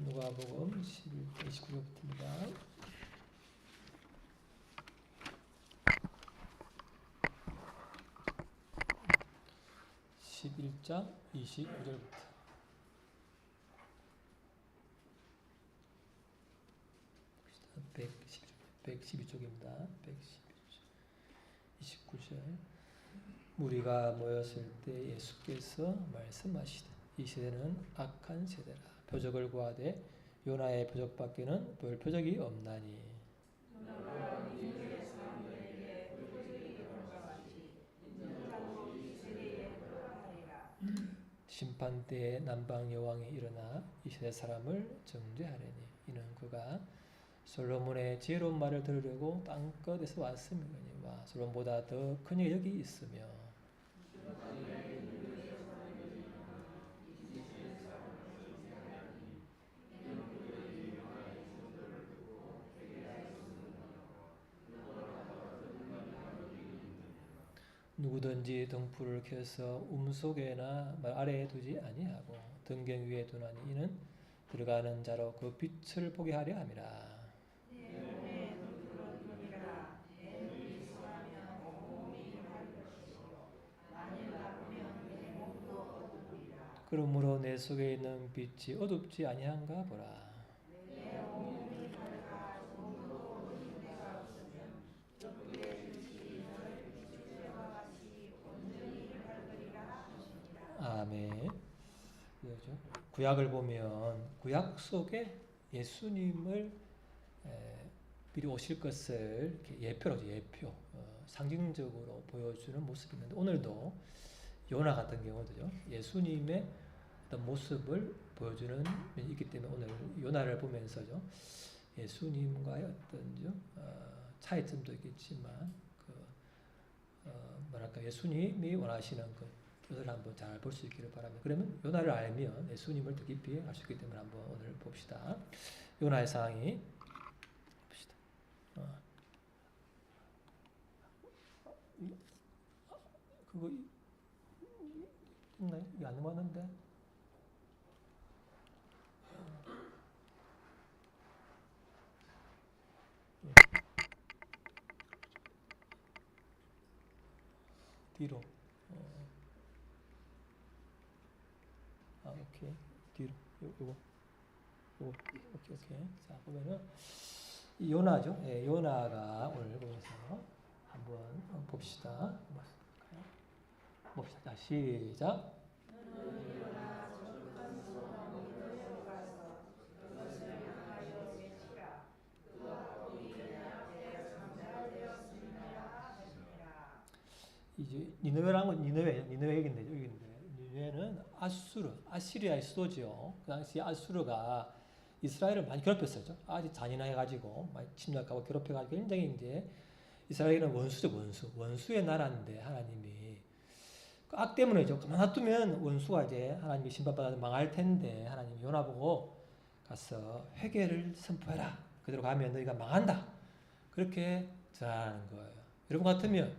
누가복음 11장 29절부터입니다. (11장 29절부터) 112쪽입니다. 29절. 무리가 모였을 때 예수께서 말씀하시되 이 세대는 악한 세대라. 표적을 구하되 요나의 표적밖에는 볼 표적이 없나니. 심판 때에 남방 여왕이 일어나 이 세대 사람을 정죄하려니 이는 그가 솔로몬의 지혜로운 말을 들으려고 땅끝에서 왔음이거니와 솔로몬보다 더 큰 일이 여기 있으며 누구든지 등불을 켜서 움속에나 말 아래에 두지 아니하고 등경 위에 두나니 이는 들어가는 자로 그 빛을 보게 하려 함이라. 그러므로 내 속에 있는 빛이 어둡지 아니한가 보라. 아멘. 구약을 보면 구약 속에 예수님을 미리 오실 것을 이렇게 예표로 상징적으로 보여주는 모습이 있는데 오늘도 요나 같은 경우도요 예수님의 어떤 모습을 보여주는 면이 있기 때문에 오늘 요나를 보면서죠 예수님과의 어떤 차이점도 있겠지만 뭐랄까 예수님이 원하시는 그 뜻을 한번 잘 볼 수 있기를 바랍니다. 그러면 요나를 알면 예수님을 더 깊이 알 수 있기 때문에 한번 오늘 봅시다. 요나의 상황이 봅시다. 그거 있나요? 이게 안 넘어갔는데. 뒤로. 오케이. 뒤로. 요거. 오케이. 자, 보면은 이 요나죠. 예, 요나가 오늘 보면서 한번 봅시다. 자, 시작. 이제 니느웨라는 건 니느웨 얘긴데 니느웨는 아시리아의 수도죠. 그 당시 아수르가 이스라엘을 많이 괴롭혔었죠. 아주 잔인해가지고 많이 침략하고 괴롭혀가지고 굉장히 이제 이스라엘은 원수의 나라인데 하나님이 그 악 때문에죠. 가만 놔두면 원수가 이제 하나님이 심판받아서 망할 텐데 하나님이 요나 보고 가서 회개를 선포해라. 그대로 가면 너희가 망한다. 그렇게 전하는 거예요. 여러분 같으면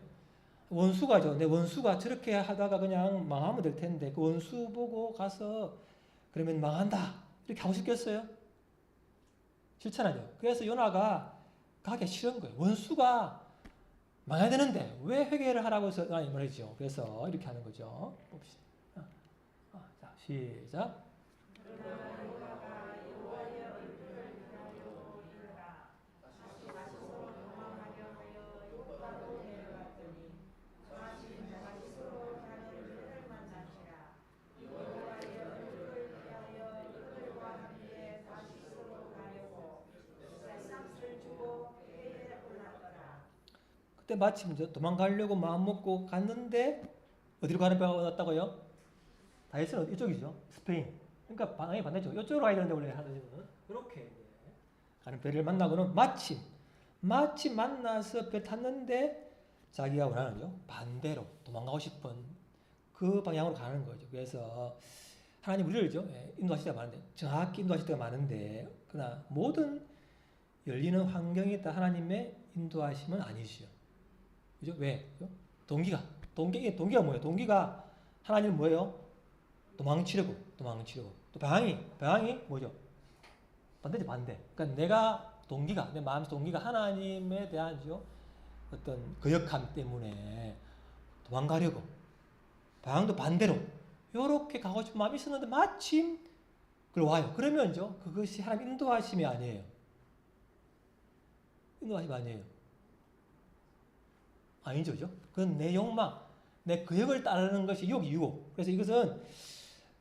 원수가죠. 내 원수가 저렇게 하다가 그냥 망하면 될 텐데 그 원수 보고 가서 그러면 망한다. 이렇게 하고 싶겠어요? 싫잖아요. 그래서 요나가 가기 싫은 거예요. 원수가 망해야 되는데 왜 회개를 하라고 해서 말이죠. 그래서 이렇게 하는 거죠. 봅시다. 자, 시작. 그때 마침 이제 도망가려고 마음 먹고 갔는데 어디로 가는 배가 왔다고요? 다이스는 이쪽이죠. 스페인. 그러니까 방향이 반대죠. 이쪽으로 가야 되는데 원래 하는 이렇게 가는 배를 만나고는 마침 만나서 배 탔는데 자기가 원하는 반대로 도망가고 싶은 그 방향으로 가는 거죠. 그래서 하나님 우리를죠. 인도하실 때가 많은데 정확히 인도하실 때가 많은데 그러나 모든 열리는 환경에 따라 하나님의 인도하심은 아니시죠. 그죠? 왜? 동기가 뭐예요? 동기가 하나님은 뭐예요? 도망치려고. 또 방향이 뭐죠? 반대지 반대. 그러니까 내가 동기가 내 마음 동기가 하나님에 대한 어떤 거역함 때문에 도망가려고 방향도 반대로 이렇게 가고 싶은 마음이 있었는데 마침 그걸 와요. 그러면요 그것이 하나님 인도하심이 아니에요. 인도하심이 아니에요. 아니죠, 그죠? 그건 내 욕망, 내 거역을 따르는 것이 유혹이고. 그래서 이것은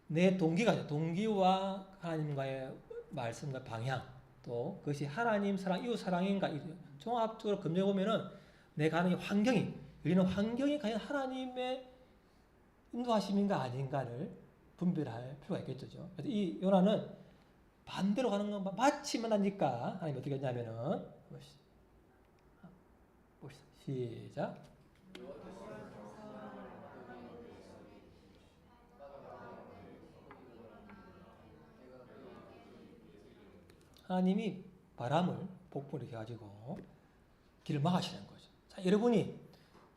내 동기와 하나님과의 말씀과 방향, 또 그것이 하나님 사랑, 이웃 사랑인가 종합적으로 검증해 보면은 내 가는 환경이 우리는 환경이 과연 하나님의 인도하심인가 아닌가를 분별할 필요가 있겠죠. 그래서 이 요나는 반대로 가는 건 마치 만나니까 하나님 어떻게 했냐면은 봅시다. 시작. 하나님이 바람을 폭풍을 이렇게 가지고 길을 막으시는 거죠. 자, 여러분이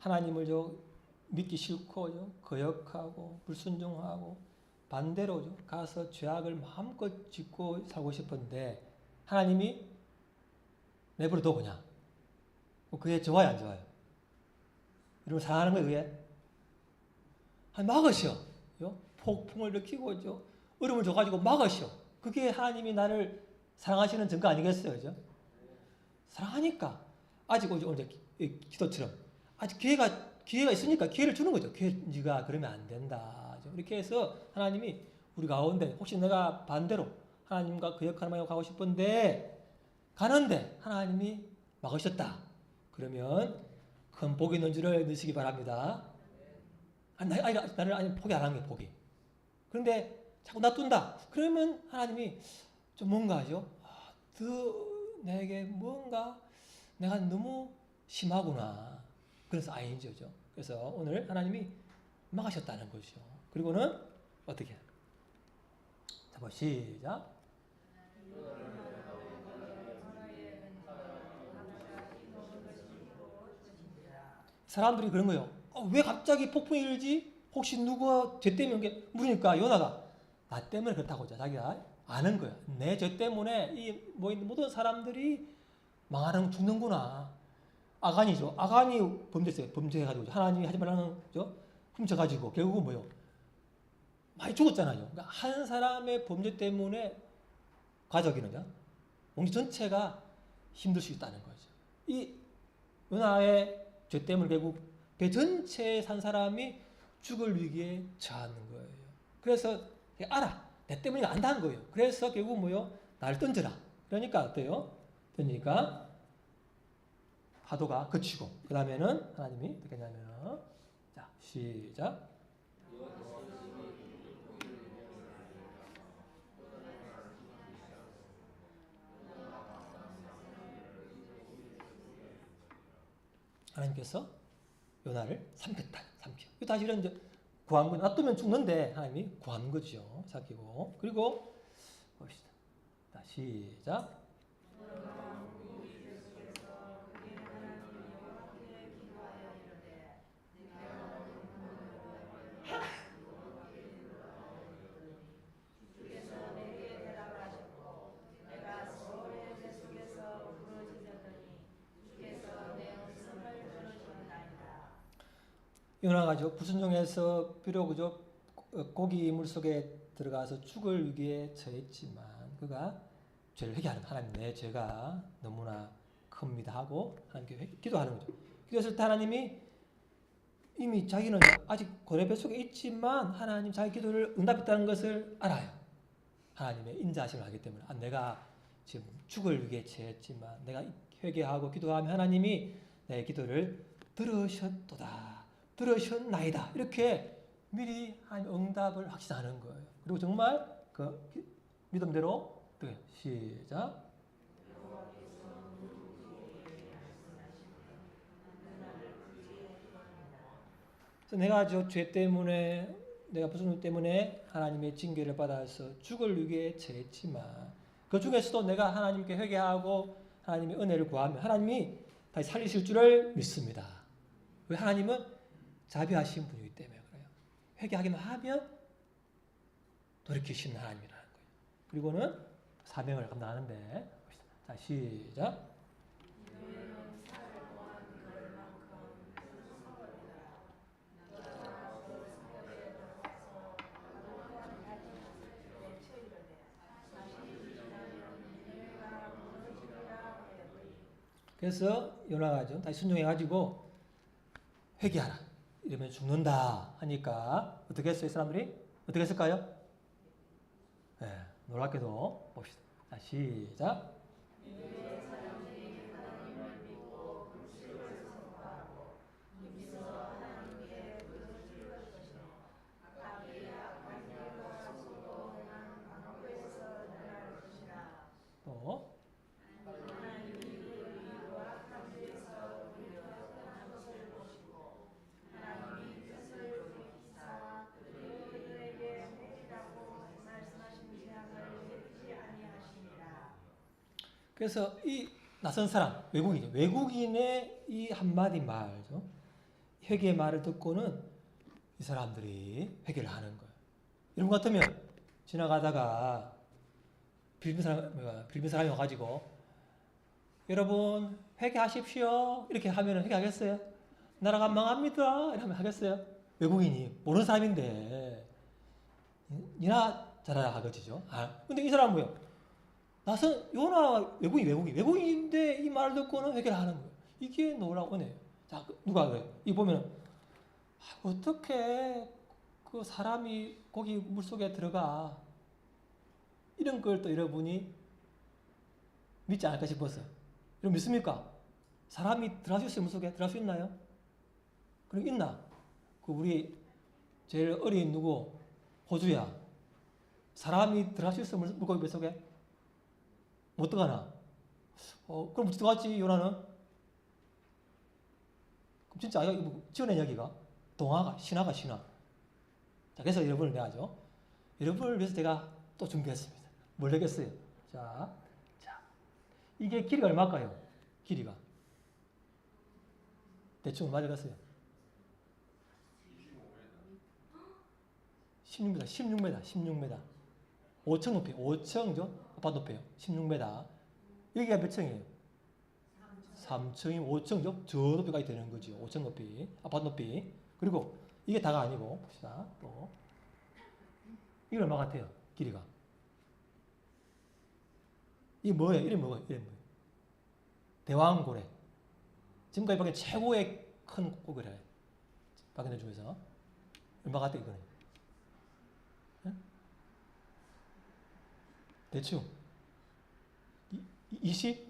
하나님을 믿기 싫고 거역하고 불순종하고 반대로 가서 죄악을 마음껏 짓고 살고 싶은데 하나님이 내버려둬 그냥. 그게 좋아요 안 좋아요? 여러분 사랑하는 거에 의해 막으셔. 폭풍을 일으키고 얼음을 줘가지고 막으셔. 그게 하나님이 나를 사랑하시는 증거 아니겠어요? 그죠? 사랑하니까 아직 오늘 기도처럼 아직 기회가 있으니까 기회를 주는 거죠. 네가 그러면 안 된다. 이렇게 해서 하나님이 우리 가운데 혹시 내가 반대로 하나님과 그 역할을 하고 가고 싶은데 가는데 하나님이 막으셨다. 그러면 큰 복이 있는 줄을 넣으시기 바랍니다. 나를 포기 안 하는 거예요. 포기. 그런데 자꾸 놔둔다. 그러면 하나님이 좀 뭔가죠? 내게 뭔가 내가 너무 심하구나. 그래서 아니죠. 그래서 오늘 하나님이 막으셨다는 거죠. 그리고는 어떻게? 자, 시작. 사람들이 그런 거예요. 왜 갑자기 폭풍이 일지? 혹시 누가 죄 때문에 물으니까 요나가 나 때문에 그렇다고 자기가 아는 거야. 내 죄 때문에 이 모든 사람들이 망하는 죽는구나. 아간이죠. 아간이 범죄했어요. 범죄해가지고 하나님이 하지 말라는 훔쳐가지고 결국은 뭐요? 많이 죽었잖아요. 그러니까 한 사람의 범죄 때문에 가족이는요, 온 전체가 힘들 수 있다는 거죠. 이 요나의 죄 때문에 결국 배 전체에 산 사람이 죽을 위기에 처하는 거예요. 그래서 알아. 내 때문에 안다는 거예요. 그래서 결국 뭐요? 날 던져라. 그러니까 어때요? 던지니까 파도가 그치고 그 다음에는 하나님이 어떻게 했냐면 자 시작. 하나님께서 요나를 삼켰다. 삼켜. 사실은 이제 구한 거 놔두면 죽는데 하나님이 구한 거죠. 삼키고 그리고 봅시다. 자 시작. 요나가 불순종해서 비록 고기 이물 속에 들어가서 죽을 위기에 처했지만 그가 죄를 회개하는 하나님 내 죄가 너무나 큽니다 하고 하나님께 기도하는 거죠. 기도했을 때 하나님이 이미 자기는 아직 고뇌 뱃속에 있지만 하나님 자기 기도를 응답했다는 것을 알아요. 하나님의 인자하심을 알기 때문에 내가 지금 죽을 위기에 처했지만 내가 회개하고 기도하면 하나님이 내 기도를 들으셨나이다. 이렇게 미리 하나님 응답을 확신하는 거예요. 그리고 정말 그 믿음대로 시작. 그래서 내가 죄 때문에 내가 불순종 때문에 하나님의 징계를 받아서 죽을 위기에 처했지만 그 중에서도 내가 하나님께 회개하고 하나님의 은혜를 구하면 하나님이 다시 살리실 줄을 믿습니다. 왜? 하나님은 자비하신 분이기 때문에 그래요. 회개하기만 하면 돌이키시는 하나님이라는 거예요. 그리고는 사명을 감당하는데. 자, 시작. 그래서 요나가 좀 다시 순종해가지고 회개하라. 이러면 죽는다 하니까 어떻게 했어요, 사람들이? 어떻게 했을까요? 네, 놀랍게도 봅시다. 자, 시작. 또 그래서 이 낯선 사람, 외국인이죠. 외국인의 이 한마디 말죠. 회개의 말을 듣고는 이 사람들이 회개를 하는 거예요. 이런 것 같으면 지나가다가 빌린 사람이 와가지고 여러분 회개하십시오 이렇게 하면 회개하겠어요? 나라가 망합니다 이렇게 하면 하겠어요? 외국인이 모르는 사람인데 니나 잘하라 하겠지죠. 근데 이 사람은 뭐예요? 나선 요나 외국인인데 이 말을 듣고는 회개를 하는 거예요. 이게 놀라운 은혜예요. 자, 누가 그래요? 이 보면 어떻게 그 사람이 거기 물속에 들어가 이런 걸 또 여러분이 믿지 않을까 싶었어요. 여러분 믿습니까? 사람이 들어갈 수 있어요? 물속에 들어갈 수 있나요? 그럼 있나? 그 우리 제일 어린 누구? 호주야. 사람이 들어갈 수 있어요? 물고기 뱃속에? 못 들어가나? 그럼 들어갔지, 요나는? 그럼 진짜 이거 지어낸 이야기가? 동화가, 신화가 신화. 자, 그래서 여러분을 내가죠. 여러분을 위해서 제가 또 준비했습니다. 뭘 하겠어요? 자, 이게 길이가 얼마일까요? 길이가. 대충 얼마 되겠어요? 16m. 5층 높이, 5층죠? 아파트 높이요. 16m. 여기가 몇 층이에요? 3층이면 5층죠? 저 높이까지 되는 거죠. 5층 높이, 아파트 높이. 그리고 이게 다가 아니고, 봅시다. 또. 이게 얼마 같아요? 길이가. 이게 뭐예요? 이름이 뭐예요? 대왕고래. 지금까지 보기엔 최고의 큰 고래래요. 박인들 중에서. 얼마 같아요, 이거는? 네? 대충. 20?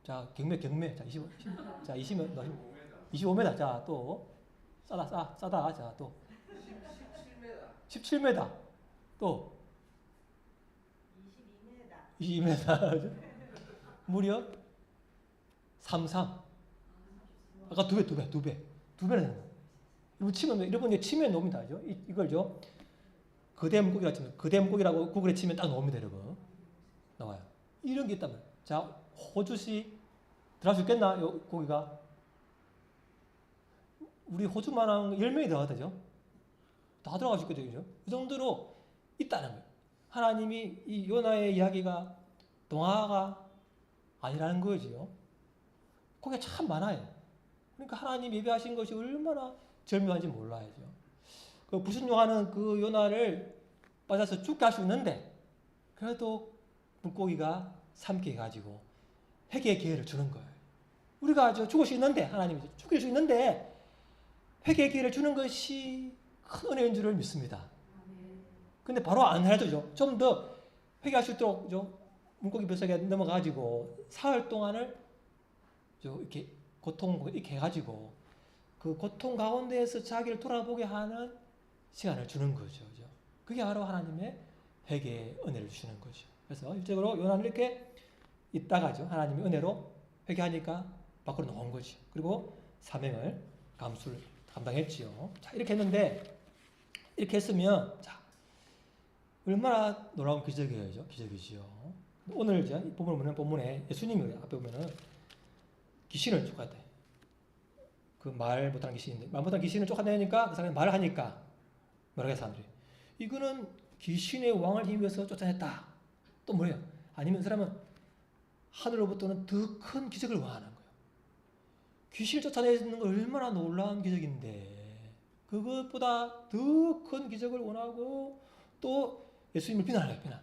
자, 경매. 자, 25. 자, 25m. 자, 또. 싸다. 자, 또. 17m. 또. 22m. 무려 33. 아까 두 배나 되는 거예요. 여러분 치면 나옵니다. 이걸죠. 거대 물고기라고 구글에 치면 딱 나옵니다, 여러분. 나와요. 이런 게 있다면. 자, 호주시 들어갈 수 있겠나? 요 고기가. 우리 호주만한 10명이 들어가다죠. 다 들어갈 수 있거든요. 이 정도로 있다는 거예요. 하나님이 이 요나의 이야기가 동화가 아니라는 거지요. 거기가 참 많아요. 그러니까 하나님 예배하신 것이 얼마나 절묘한지 몰라야죠. 그 불순종하는 그 요나를 빠져서 죽게 할 수 있는데 그래도 물고기가 삼게 해가지고 회개의 기회를 주는 거예요. 우리가 죽을 수 있는데 하나님이 죽일 수 있는데 회개의 기회를 주는 것이 큰 은혜인 줄을 믿습니다. 근데 바로 안 해주죠. 좀 더 회개할 수 있도록 물고기 뱃속에 넘어가지고 사흘 동안을 이렇게 고통 이렇게 해가지고 그 고통 가운데에서 자기를 돌아보게 하는 시간을 주는 거죠. 그게 바로 하나님의 회개의 은혜를 주시는 거죠. 그래서 일적으로 요나는 이렇게 있다가죠. 하나님의 은혜로 회개하니까 밖으로 나온 거죠. 그리고 사명을 감당했지요. 자, 이렇게 했는데 이렇게 했으면 자, 얼마나 놀라운 기적이죠. 오늘 이제 본문에 예수님이 앞에 보면은 귀신을 쫓아냈다. 그 말 못하는 귀신인데 말 못하는 귀신을 쫓아내니까 그 사람이 말을 하니까 뭐라고 해 사람들이 이거는 귀신의 왕을 힘입어서 쫓아냈다. 또 뭐예요? 아니면 그 사람은 하늘로부터는 더 큰 기적을 원하는 거예요. 귀신을 쫓아내는 건 얼마나 놀라운 기적인데 그것보다 더 큰 기적을 원하고 또 예수님을 비난해요. 비난.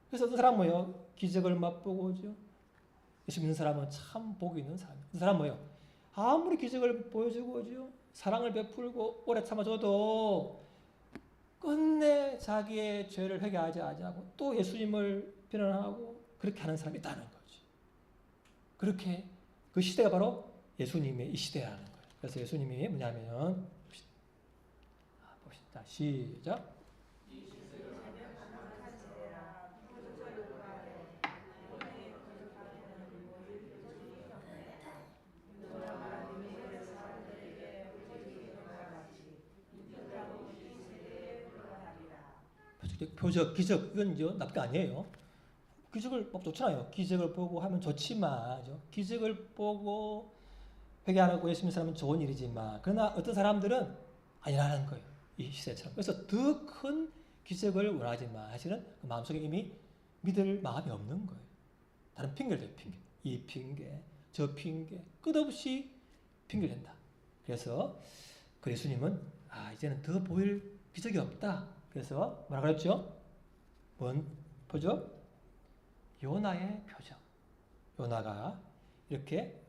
그래서 어떤 사람은 뭐예요? 기적을 맛보고 오죠. 예수 믿는 사람은 참 복이 있는 사람이에요. 그 사람은 뭐예요? 아무리 기적을 보여주고 오죠. 사랑을 베풀고 오래 참아줘도 끝내 자기의 죄를 회개하지 않고 또 예수님을 비난하고 그렇게 하는 사람이 있다는 거죠. 그렇게 그 시대가 바로 예수님의 이 시대라는 거예요. 그래서 예수님이 뭐냐면 봅시다. 시작. 표적, 기적 이건 이제 나쁜 게 아니에요. 기적을 막 좋잖아요. 기적을 보고 하면 좋지만 기적을 보고 회개하고 예수 믿는 사람은 좋은 일이지만 그러나 어떤 사람들은 아니라는 거예요. 이 시대처럼. 그래서 더 큰 기적을 원하지만 사실은 그 마음속에 이미 믿을 마음이 없는 거예요. 다른 핑계를 대요. 핑계. 이 핑계, 저 핑계 끝없이 핑계를 댄다. 그래서 그 예수님은 이제는 더 보일 기적이 없다. 그래서 뭐라 그랬죠? 뭔 표적? 요나의 표적. 요나가 이렇게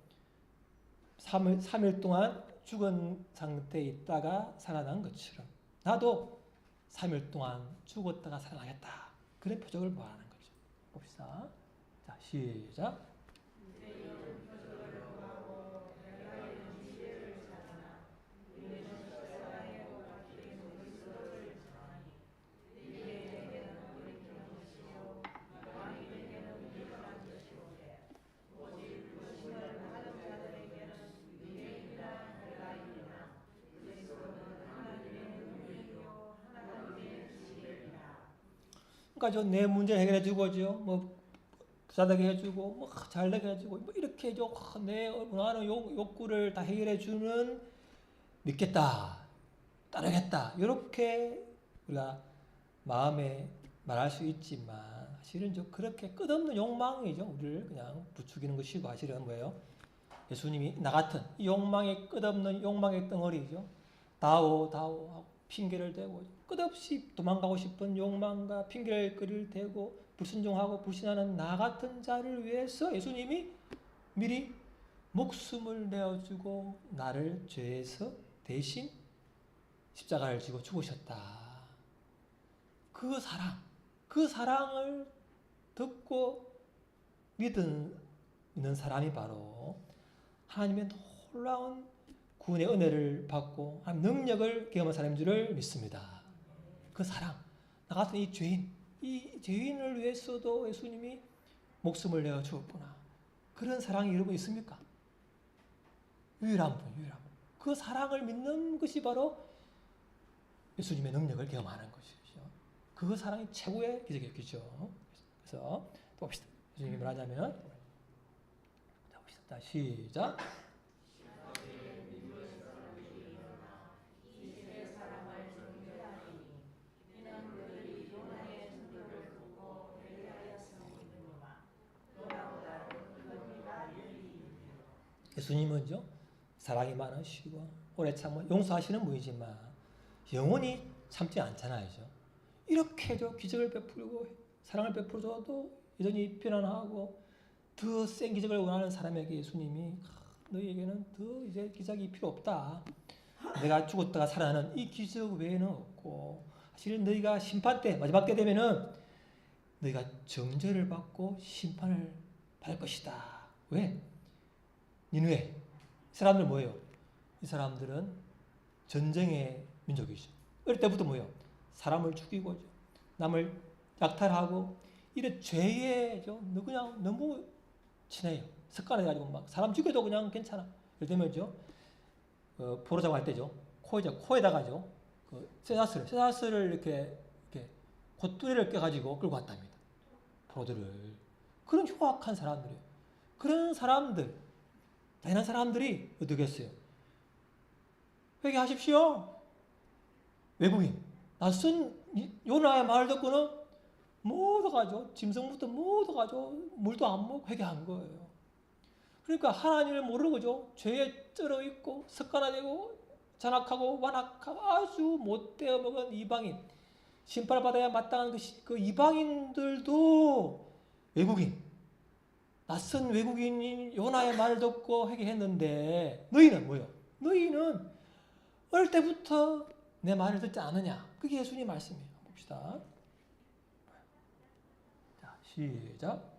3일 동안 죽은 상태에 있다가 살아난 것처럼 나도 3일 동안 죽었다가 살아나겠다. 그런 표적을 말하는 거죠. 봅시다. 자, 시작. 그러니까 내 문제 해결해 주고죠. 뭐 부자되게 해주고 뭐 잘되게 해주고 뭐 이렇게 내 원하는 욕구를 다 해결해 주는 믿겠다, 따르겠다 이렇게 우리가 마음에 말할 수 있지만 사실은 그렇게 끝없는 욕망이죠. 우리를 그냥 부추기는 것이고 사실은 뭐예요? 예수님이 나 같은 이 욕망의 끝없는 욕망의 덩어리죠. 다오 하고 핑계를 대고 끝없이 도망가고 싶은 욕망과 핑계를 대고 불순종하고 불신하는 나 같은 자를 위해서 예수님이 미리 목숨을 내어주고 나를 죄에서 대신 십자가를 지고 죽으셨다. 그 사랑을 듣고 믿는 사람이 바로 하나님의 놀라운 구원의 은혜를 받고 하나님 능력을 경험한 사람인 줄을 믿습니다. 그 사랑, 나 같은 이 죄인을 위해서도 예수님이 목숨을 내어 주었구나. 그런 사랑이 여러분 있습니까? 유일한 분. 그 사랑을 믿는 것이 바로 예수님의 능력을 경험하는 것이죠. 그 사랑이 최고의 기적이죠. 그래서 또 봅시다. 예수님이 뭐라냐면 자 봅시다. 시작. 예수님은요 사랑이 많으시고 오래 참고 용서하시는 분이지만 영원히 참지 않잖아요. 이렇게 기적을 베풀고 사랑을 베풀어줘도 여전히 비난하고 더 센 기적을 원하는 사람에게 예수님이 너희에게는 더 이제 기적이 필요 없다. 내가 죽었다가 살아나는 이 기적 외에는 없고 사실은 너희가 심판 때 마지막 때 되면은 너희가 정죄를 받고 심판을 받을 것이다. 왜? 니느웨 이 사람들 뭐예요? 이 사람들은 전쟁의 민족이죠. 어릴 때부터 뭐예요? 사람을 죽이고 남을 약탈하고 이런 죄에 그냥 너무 친해요. 습관해가지고 막 사람 죽여도 그냥 괜찮아. 예를 들면죠, 포로자고 할 때죠, 코에다가죠, 쇠사슬을 이렇게 콧뚜레를 껴가지고 끌고 왔답니다. 포로들을. 그런 흉악한 사람들이에요. 그런 사람들, 다양한 사람들이 어떻게 했어요? 회개하십시오. 외국인, 낯선 요나의 말을 듣고는 모두 가죠. 짐승부터 모두 가죠. 물도 안 먹고 회개한 거예요. 그러니까 하나님을 모르고 그죠? 죄에 쩔어 있고 습관화되고 잔악하고 완악하고 아주 못되어 먹은 이방인, 심판을 받아야 마땅한 그 이방인들도 외국인, 낯선 외국인이 요나의 말을 듣고 회개했는데 너희는 뭐요? 너희는 어릴 때부터 내 말을 듣지 않느냐? 그게 예수님 말씀이에요. 봅시다. 자, 시작.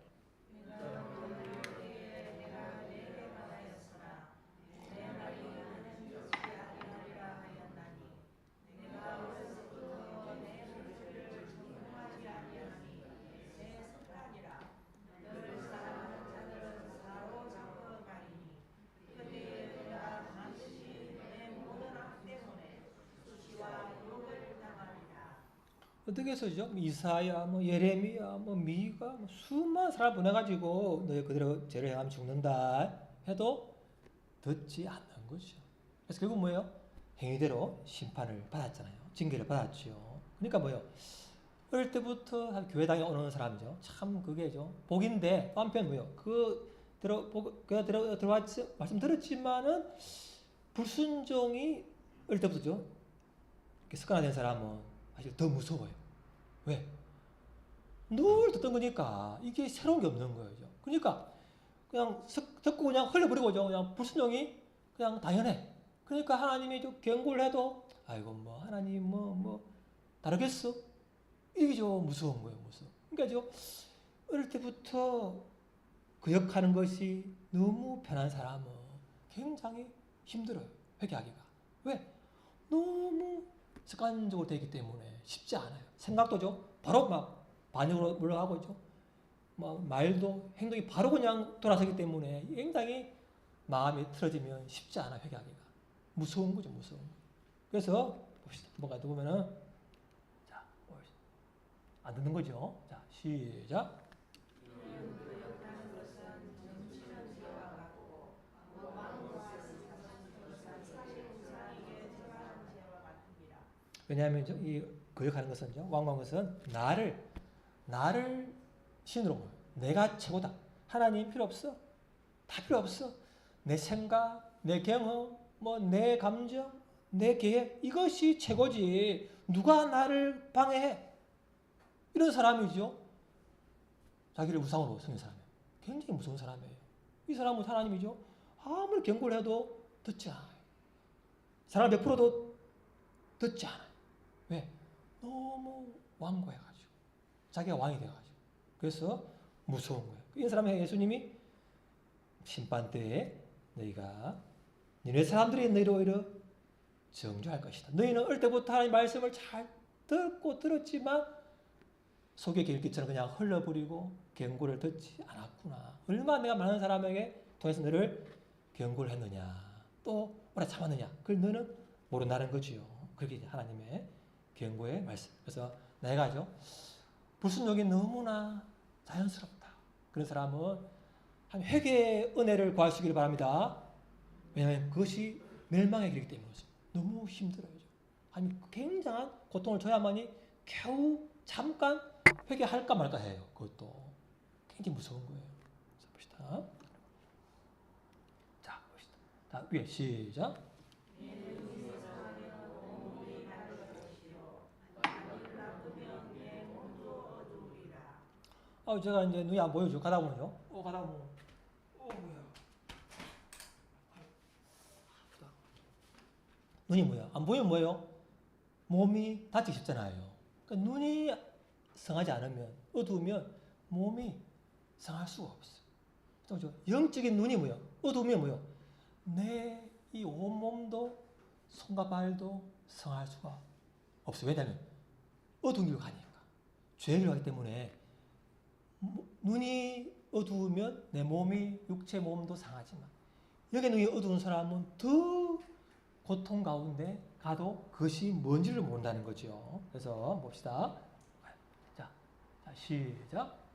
어떻게 해서죠? 이사야, 예레미야, 미가 수많은 사람 보내가지고 너희 그대로 죄를 행하면 죽는다 해도 듣지 않는 거죠. 그래서 결국 뭐예요? 행위대로 심판을 받았잖아요. 징계를 받았죠. 그러니까 뭐예요? 어릴 때부터 교회당에 오는 사람이죠. 참 그게죠. 복인데 또 한편 뭐예요? 들어왔지 말씀 들었지만은 불순종이 어릴 때부터죠. 습관화된 사람은 사실 더 무서워요. 왜? 늘 듣던 거니까 이게 새로운 게 없는 거예요. 그러니까 그냥 듣고 그냥 흘려버리고죠. 그냥 불순종이 그냥 당연해. 그러니까 하나님이 좀 경고를 해도 아이고 하나님 다르겠어? 이게 좀 무서운 거예요. 무서워. 그러니까 어릴 때부터 거역하는 것이 너무 편한 사람은 굉장히 힘들어요. 회개하기가. 왜? 너무 습관적으로 되기 때문에 쉽지 않아요. 생각도죠. 바로 반역으로 물러가고 있죠. 말도 행동이 바로 그냥 돌아서기 때문에 굉장히 마음이 틀어지면 쉽지 않아 회개하기가. 무서운 거죠. 무서운 거. 그래서 봅시다. 뭐가 보면은 자, 안 듣는 거죠. 자, 시작. 왜냐하면 이 거역하는 것은 왕왕 것은 나를 신으로 내가 최고다. 하나님 필요 없어. 다 필요 없어. 내 생각, 내 경험, 내 감정, 내 계획 이것이 최고지. 누가 나를 방해해? 이런 사람이죠. 자기를 우상으로 섬긴 사람이에요. 굉장히 무서운 사람이에요. 이 사람은 하나님이죠. 아무리 경고를 해도 듣지 않아요. 사람 100%도 듣지 않아요. 왜? 너무 완고해가지고 자기가 왕이 돼가지고 그래서 무서운 거예요. 이 사람의 예수님이 심판 때에 너희가 너희 사람들이 너희를 오히려 정죄할 것이다. 너희는 어릴 때부터 하나님 말씀을 잘 듣고 들었지만 속에 길기처럼 그냥 흘러버리고 경고를 듣지 않았구나. 얼마나 내가 많은 사람에게 통해서 너를 경고를 했느냐. 또 오래 참았느냐. 그걸 너는 모른다는 거지요. 그게 하나님의 경고의 말씀. 그래서 내가죠. 불순종이 너무나 자연스럽다. 그런 사람은 한 회개의 은혜를 구하시길 바랍니다. 왜냐하면 그것이 멸망의 길이기 때문이죠. 너무 힘들어요. 아니 굉장한 고통을 줘야만이 겨우 잠깐 회개할까 말까 해요. 그것도 굉장히 무서운 거예요. 자, 봅시다. 자, 봅시다. 자, 위에 시작. 제가 이제 눈이 안 보여줘. 가다 보면요. 가다 보면. 뭐야. 눈이 뭐야? 안 보이면 뭐예요? 몸이 다치기 쉽잖아요. 그러니까 눈이 성하지 않으면, 어두우면 몸이 성할 수가 없어요. 그렇죠? 영적인 눈이 뭐예요? 어두우면 뭐예요? 내 이 온몸도 손과 발도 성할 수가 없어요. 왜냐하면 어두운 길로 가니까. 죄를 하기 때문에 눈이 어두우면 내 몸이 육체 몸도 상하지만 여기 눈이 어두운 사람은 더 고통 가운데 가도 그것이 뭔지를 모른다는 거죠. 그래서 봅시다. 자, 시작.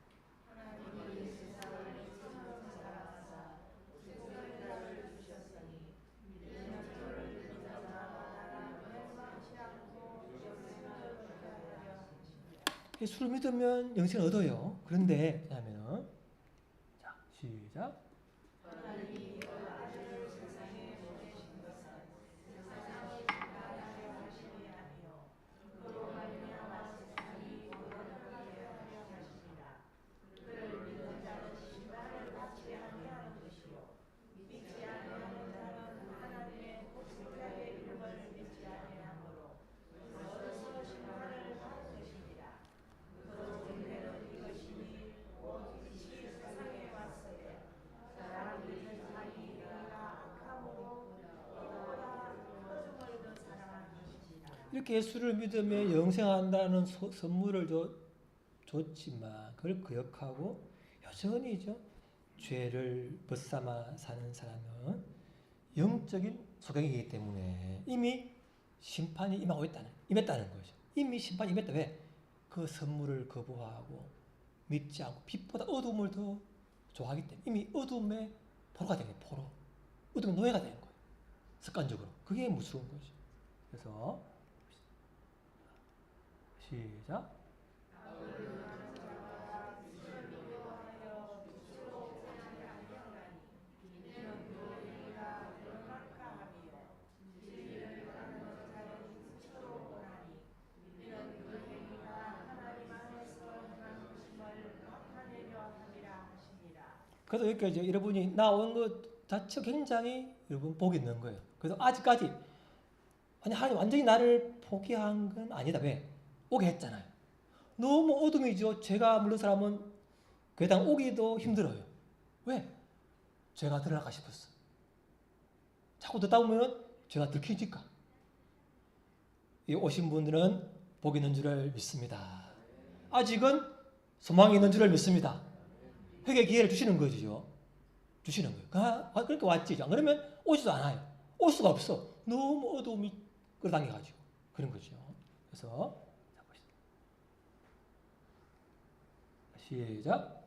예수를 믿으면 영생을 얻어요. 그런데 왜냐하면 자, 시작. 이렇게 예수를 믿으며 영생한다는 선물을 줬지만 그걸 기억하고 여전히죠 죄를 벗삼아 사는 사람은 영적인 소경이기 때문에 이미 심판이 임했다는 거죠. 이미 심판이 임했다. 왜? 그 선물을 거부하고 믿지 않고 빛보다 어둠을 더 좋아하기 때문에 이미 어둠의 포로가 된 거예요. 포로. 어둠의 노예가 된 거예요. 습관적으로. 그게 무서운 거죠. 그래서 시작. 그래서 여기까지 여러분이 나온 것 자체가 굉장히 여러분 복이 있는 거예요. 그래서 아직까지 아니 하나님 완전히 나를 포기한 건 아니다. 왜? 오게 했잖아요. 너무 어둠이죠. 죄가 물른 사람은 괴당 오기도 힘들어요. 왜? 죄가 드러나가 싶었어. 자꾸 듣다 보면 죄가 들키니까. 이 오신 분들은 복이 있는 줄을 믿습니다. 아직은 소망이 있는 줄을 믿습니다. 회개 기회를 주시는 거죠. 주시는 거예요. 그러니까 왔지. 안 그러면 오지도 않아요. 올 수가 없어. 너무 어둠이 끌어당겨가지고. 그런 거죠. 그래서 자 보시죠. 시작.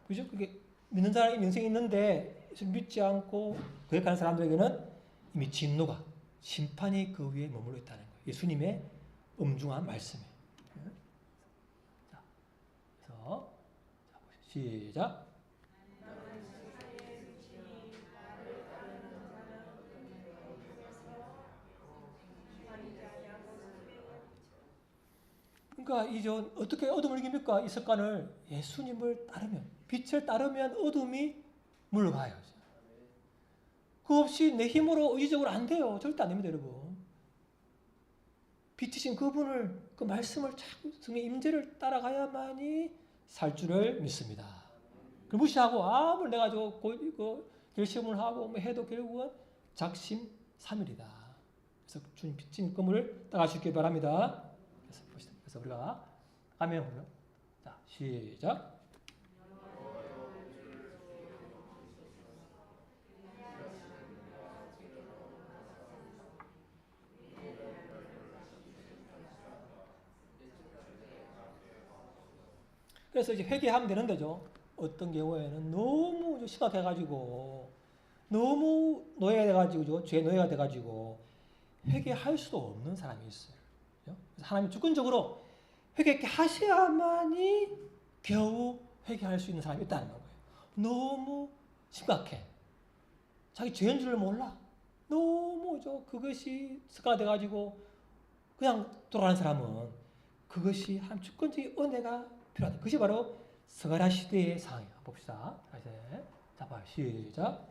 그죠? 그게 믿는 사람이 영생이 있는데 믿지 않고 거역하는 사람들에게는 이미 진노가 심판이 그 위에 머물러 있다는 거예요. 예수님의 엄중한 말씀이에요. 자, 그래서 자, 시작. 그러니까 이제 어떻게 어둠을 이깁니까? 이 습관을 예수님을 따르면 빛을 따르면 어둠이 물러가요. 그 없이 내 힘으로 의지적으로 안 돼요. 절대 안 됩니다, 여러분. 빛이신 그분을 그 말씀을 자꾸 성의 임재를 따라가야만이 살 줄을 믿습니다. 그 무시하고 아무리 내가 결심을 하고 뭐 해도 결국은 작심삼일이다. 그래서 주님 빛인 그분을 따라갈 수 있길 바랍니다. 그래서 우리가 아멘으로 자 시작. 그래서 이제 회개하면 되는 거죠. 어떤 경우에는 너무 심각해가지고 너무 노예가 돼가지고 죄 노예가 돼가지고 회개할 수도 없는 사람이 있어요. 그래서 하나님 주권적으로 회개케 하셔야만이 겨우 회개할 수 있는 사람이 있다는 거예요. 너무 심각해. 자기 죄인 줄을 몰라. 너무 그것이 습관화돼가지고 그냥 돌아가는 사람은 그것이 하나님 주권적인 은혜가 필요하다. 그것이 바로 스가랴 시대의 상황이에요. 봅시다. 자, 봐. 시작.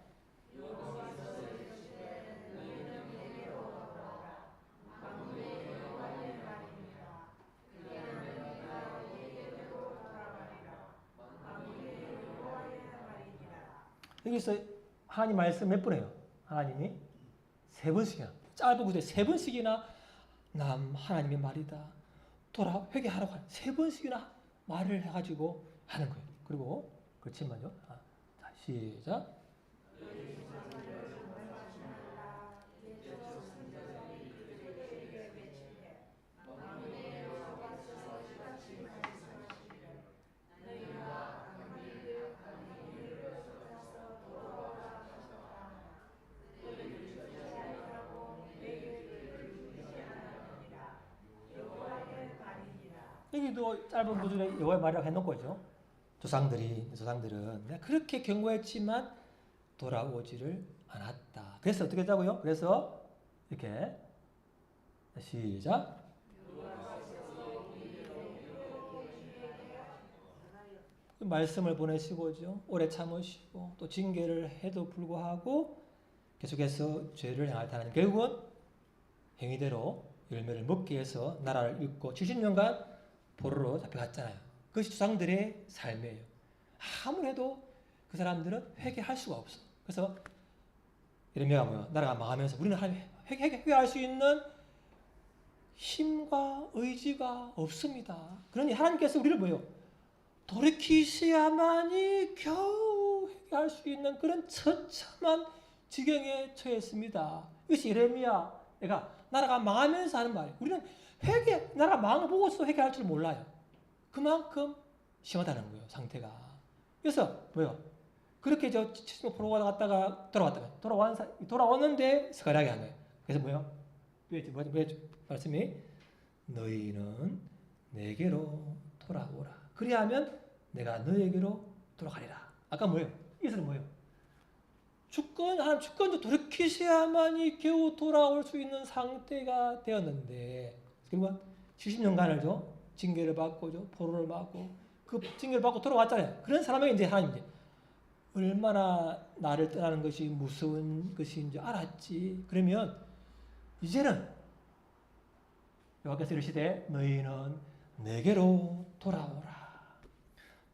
여기서 하나님 말씀 몇 번이에요? 하나님이 세 번씩이나 짧은 구절에 세 번씩이나 하나님의 말이다. 회개하라고 하는 세 번씩이나 말을 해가지고 하는 거예요. 그리고 그렇지만요. 자, 시작. 우리도 짧은 구절에 여호와의 말이라고 해놓은 거죠. 조상들은 그렇게 경고했지만 돌아오지를 않았다. 그래서 어떻게 했다고요? 그래서 이렇게 시작. 말씀을 보내시고죠. 오래 참으시고 또 징계를 해도 불구하고 계속해서 죄를 향할 하나님, 결국은 행위대로 열매를 먹게 해서 나라를 잃고 70년간 포로로 잡혀갔잖아요. 그것이 조상들의 삶이에요. 아무래도 그 사람들은 회개할 수가 없어. 그래서 예레미야가 뭐야? 나라가 망하면서 우리는 하나님 회개할 수 있는 힘과 의지가 없습니다. 그러니 하나님께서 우리를 뭐예요? 돌이키셔야만이 겨우 회개할 수 있는 그런 처참한 지경에 처했습니다. 이것이 예레미야가 나라가 망하면서 하는 말이에요. 우리는 나라가 망한 거 보고서도 회개할 줄 몰라요. 그만큼 심하다는 거예요, 상태가. 그래서 뭐요? 그렇게 70%가 갔다가 돌아왔는데 스가랴하게 한 거예요. 그래서 뭐요? 뭐였죠? 말씀이 너희는 내게로 돌아오라. 그리하면 내가 너에게로 돌아가리라. 아까 뭐예요? 이것은 뭐예요? 하나님 주권도 돌이키셔야만이 겨우 돌아올 수 있는 상태가 되었는데, 그러니까 70년간을 징계를 받고 포로를 받고 그 징계를 받고 돌아왔잖아요. 그런 사람에게 이제 하나님 얼마나 나를 떠나는 것이 무서운 것인지 알았지. 그러면 이제는 여호와께서 이르시되 너희는 내게로 돌아오라.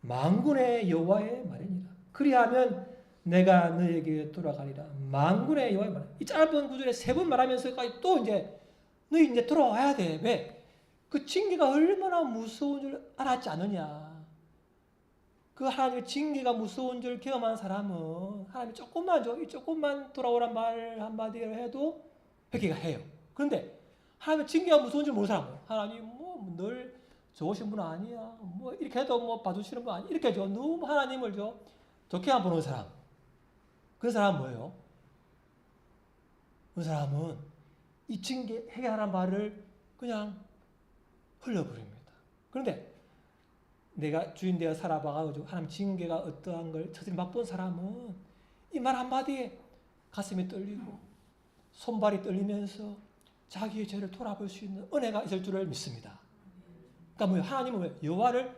만군의 여호와의 말이니라. 그리하면 내가 너에게 돌아가리라. 만군의 여호와의 말. 이 짧은 구절에 3번 말하면서까지 또 이제 너희 이제 돌아와야 돼. 왜? 그 징계가 얼마나 무서운 줄 알았지 않느냐. 그 하나님의 징계가 무서운 줄 경험한 사람은 하나님이 조금만 돌아오란 말 한마디로 해도 회개가 해요. 그런데 하나님의 징계가 무서운 줄 모르는 사람은 하나님 늘 좋으신 분 아니야. 이렇게 해도 봐주시는 분 아니야. 이렇게 너무 하나님을 좋게만 보는 사람. 그 사람은 뭐예요? 그 사람은 이 징계 회개하라는 말을 그냥 흘려버립니다. 그런데 내가 주인 되어 살아봐가지고 하나님 징계가 어떠한 걸 처절히 맛본 사람은 이 말 한마디에 가슴이 떨리고 손발이 떨리면서 자기의 죄를 돌아볼 수 있는 은혜가 있을 줄을 믿습니다. 그러니까 하나님은 뭐예요? 여호와를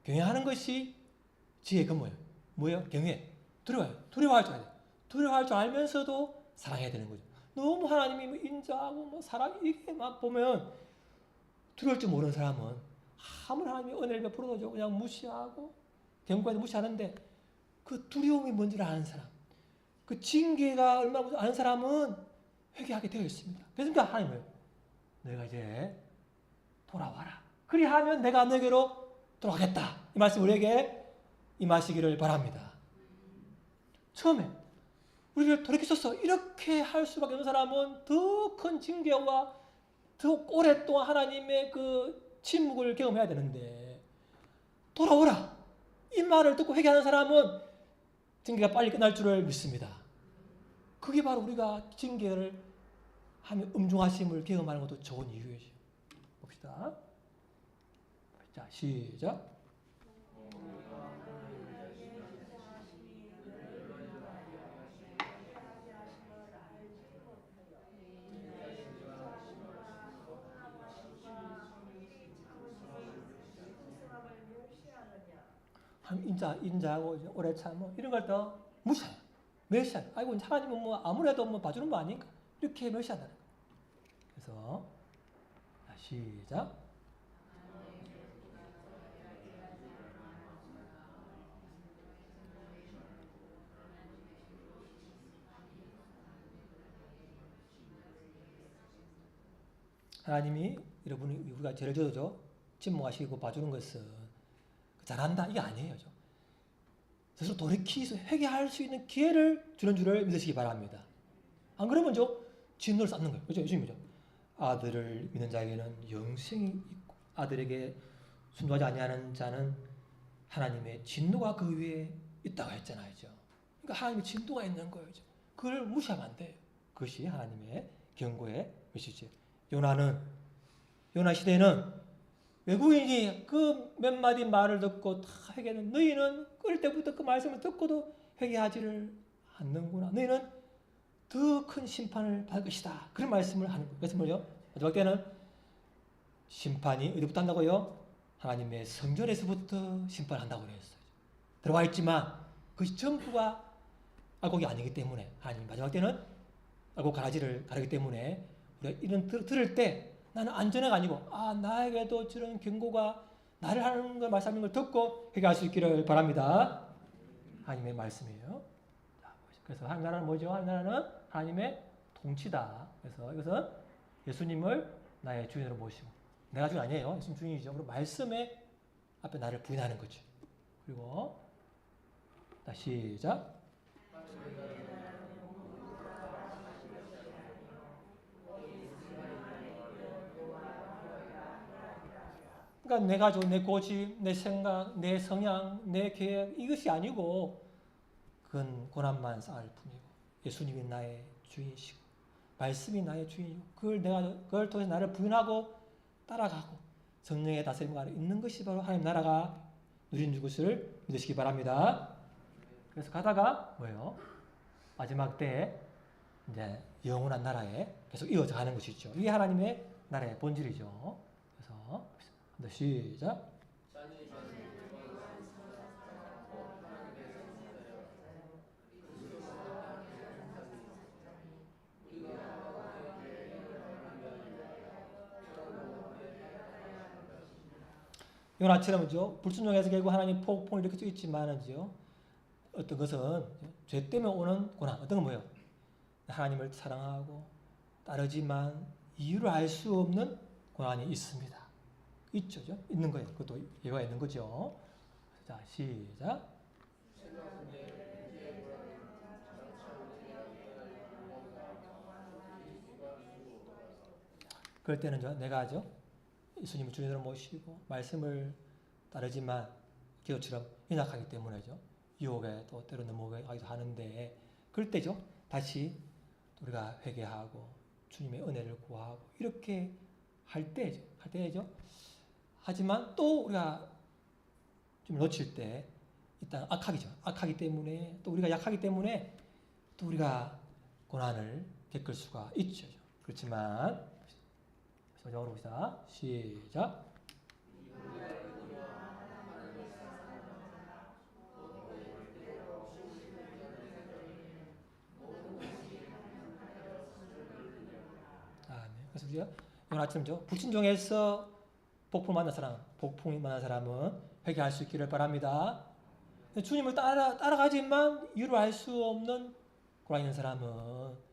경외하는 것이 지혜의 근본이에요. 뭐예요? 경외. 두려워할 줄 알아야 돼요. 두려워할 줄 알면서도 사랑해야 되는 거죠. 너무 하나님이 인자하고 사랑 이게만 보면 두려울 줄 모르는 사람은 아무리 하나님이 은혜를 베풀어도 그냥 무시하고 경고해도 무시하는데 그 두려움이 뭔지를 아는 사람, 그 징계가 얼마나 아는 사람은 회개하게 되어 있습니다. 그래서 하나님은 내가 이제 돌아와라. 그리하면 내가 너에게로 돌아가겠다. 이 말씀 우리에게 임하시기를 바랍니다. 처음에 우리를 돌이키소서 이렇게 할 수밖에 없는 사람은 더 큰 징계와 더 오랫동안 하나님의 그 침묵을 경험해야 되는데 돌아오라. 이 말을 듣고 회개하는 사람은 징계가 빨리 끝날 줄을 믿습니다. 그게 바로 우리가 징계를 하며 음중하심을 경험하는 것도 좋은 이유이죠. 봅시다. 자, 시작. 인자하고 오래 참고 이런 걸 더 무시해요. 멸시해요. 아이고 하나님은 아무래도 봐주는 거 아닌가? 이렇게 멸시한다는 거예요. 그래서 시작. 하나님이 우리가 죄를 져도 침묵하시고 봐주는 것은 잘한다 이게 아니에요. 스스로 돌이키서 회개할 수 있는 기회를 주는 줄을 믿으시기 바랍니다. 안 그러면 진노를 쌓는 거예요. 그렇죠? 예수님이죠. 아들을 믿는 자에게는 영생이 있고 아들에게 순종하지 아니하는 자는 하나님의 진노가 그 위에 있다고 했잖아요. 그러니까 하나님의 진노가 있는 거예요. 그걸 무시하면 안 돼요. 그것이 하나님의 경고의 메시지예요. 요나 시대는 외국인이 그 몇 마디 말을 듣고 다 회개는 너희는 어릴 때부터 그 말씀을 듣고도 회개하지를 않는구나. 너희는 더 큰 심판을 받을 것이다. 그런 말씀을 하는 거예요. 그래서 뭐죠? 마지막 때는 심판이 어디부터 한다고요? 하나님의 성전에서부터 심판한다고 그랬어요. 들어와 있지만 그것이 전부가 알곡이 아니기 때문에 하나님 마지막 때는 알곡 가라지를 가르기 때문에 우리가 이런 들을 때 나는 안전해가 아니고 나에게도 저런 경고가 나를 하는 걸 말씀하는 걸 듣고 회개할 수 있기를 바랍니다. 하나님의 말씀이에요. 그래서 하나님 나라는 뭐죠? 하나님 나라는 하나님의 통치다. 그래서 이것은 예수님을 나의 주인으로 모시고 내가 주인 아니에요. 예수님 주인이죠. 그리고 말씀에 앞에 나를 부인하는 거죠. 그리고 다시 시작. 그러니까 내 가족, 내 고집, 내 생각, 내 성향, 내 계획 이것이 아니고 그건 고난만 쌓을 뿐이고 예수님이 나의 주인이시고 말씀이 나의 주인이고 그걸 통해서 나를 부인하고 따라가고 성령의 다스림 안에 있는 것이 바로 하나님 나라가 누리는 것을 믿으시기 바랍니다. 그래서 가다가 뭐예요? 마지막 때에 이제 영원한 나라에 계속 이어져 가는 것이죠. 이게 하나님의 나라의 본질이죠. 그래서 시작. 요나처럼요. 불순종해서 결국 하나님 폭풍을 일으킬 수 있지만은요. 어떤 것은 죄 때문에 오는 고난. 어떤 건 뭐예요? 하나님을 사랑하고 따르지만 이유를 알 수 없는 고난이 있습니다. 있죠. 있는 거예요. 그것도 예가 있는 거죠. 자, 시작. 그럴 때는 내가 예수님을 주님으로 모시고 말씀을 따르지만 기도처럼 연약하기 때문에죠. 유혹에 또 때로 넘어가기도 하는데 그럴 때죠. 다시 우리가 회개하고 주님의 은혜를 구하고 이렇게 할 때죠. 하지만 또 우리가 좀 놓칠 때 일단 악하기 때문에 또 우리가 약하기 때문에 또 우리가 고난을 겪을 수가 있죠. 그렇지만 마지막으로 봅시다. 시작. 그래서 우리가 오늘 아침죠. 불순종해서 복풍이 만난 사람은 회개할 수 있기를 바랍니다. 주님을 따라가지만 이유를 알 수 없는 고난 있는 사람은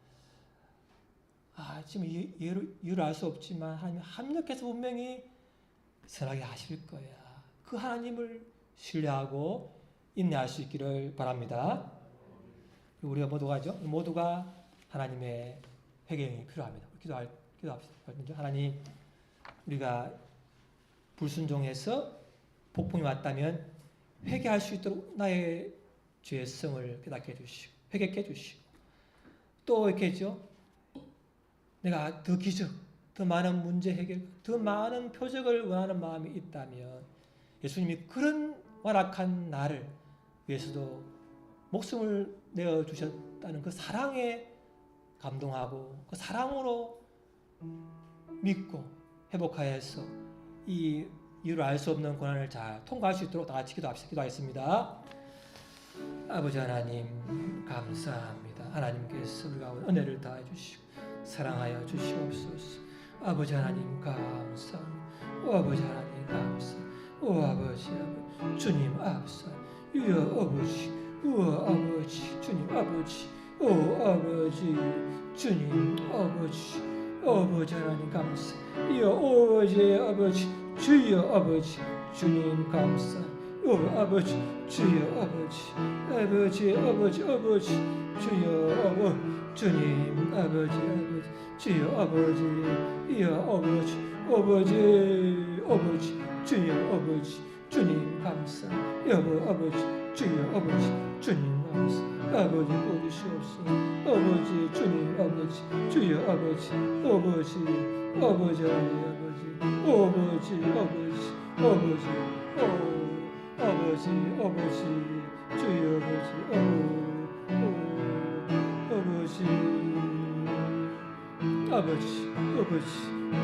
지금 이유를 알 수 없지만 하나님 합력해서 분명히 선하게 하실 거야. 그 하나님을 신뢰하고 인내할 수 있기를 바랍니다. 우리가 모두가 하나님의 회개가 필요합니다. 기도합시다. 하나님, 우리가 불순종해서 복풍이 왔다면 회개할 수 있도록 나의 죄의 성을 깨닫게 해주시고 회개케 해주시고 또 이렇게 했죠. 내가 더 많은 문제 해결, 더 많은 표적을 원하는 마음이 있다면 예수님이 그런 완악한 나를 위해서도 목숨을 내어주셨다는 그 사랑에 감동하고 그 사랑으로 믿고 회복하여서 이 이유를 알 수 없는 고난을 잘 통과할 수 있도록 다 같이 기도하겠습니다. 아버지 하나님 감사합니다. 하나님께서 우리 가운데 은혜를 다해 주시고 사랑하여 주시옵소서. 아버지 하나님 감사합니다. 아버지 하나님 감사합니다. 아버지 주님 앞서 유여 아버지 아버지 주님 아버지 아버지 주님 아버지 하나님 감사. 이어 아버지 주여 아버지 주님 감사. 아버지 주여 아버지 주여 주님 아버지 주여 아버지 이어 아버지 주여 아버지 주님 감사. 아버지 주여 아버지 주님 감사. 아버지 보주시옵소서. 아버지 주님 아버지 주여 아버지 아버지 아버지 아버지 아버지 아버지 아버지 아버지 주여 아버지 아버지 아버지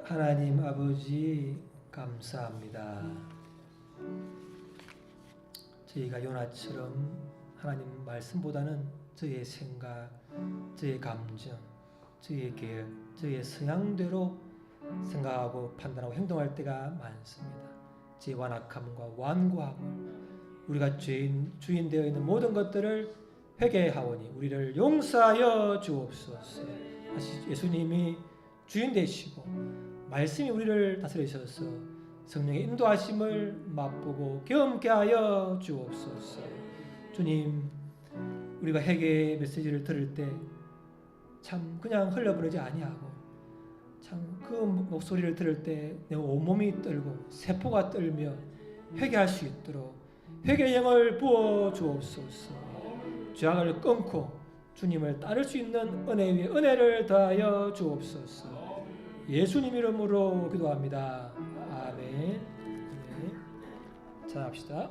하나님 아버지 감사합니다. 저희가 요나처럼 하나님 말씀보다는 저의 생각, 저의 감정, 저의 계획, 저의 성향대로 생각하고 판단하고 행동할 때가 많습니다. 제 완악함과 완고함을 우리가 주인 되어 있는 모든 것들을 회개하오니 우리를 용서하여 주옵소서. 예수님이 주인 되시고 말씀이 우리를 다스리셔서 성령의 인도하심을 맛보고 경험케 하여 주옵소서. 주님, 우리가 회개 메시지를 들을 때 참 그냥 흘려보내지 아니하고 참 그 목소리를 들을 때 내 온몸이 떨고 세포가 떨며 회개할 수 있도록 회개의 영을 부어 주옵소서. 죄악을 끊고 주님을 따를 수 있는 은혜 위에 은혜를 더하여 주옵소서. 예수님 이름으로 기도합니다. 아멘. 네. 자, 합시다.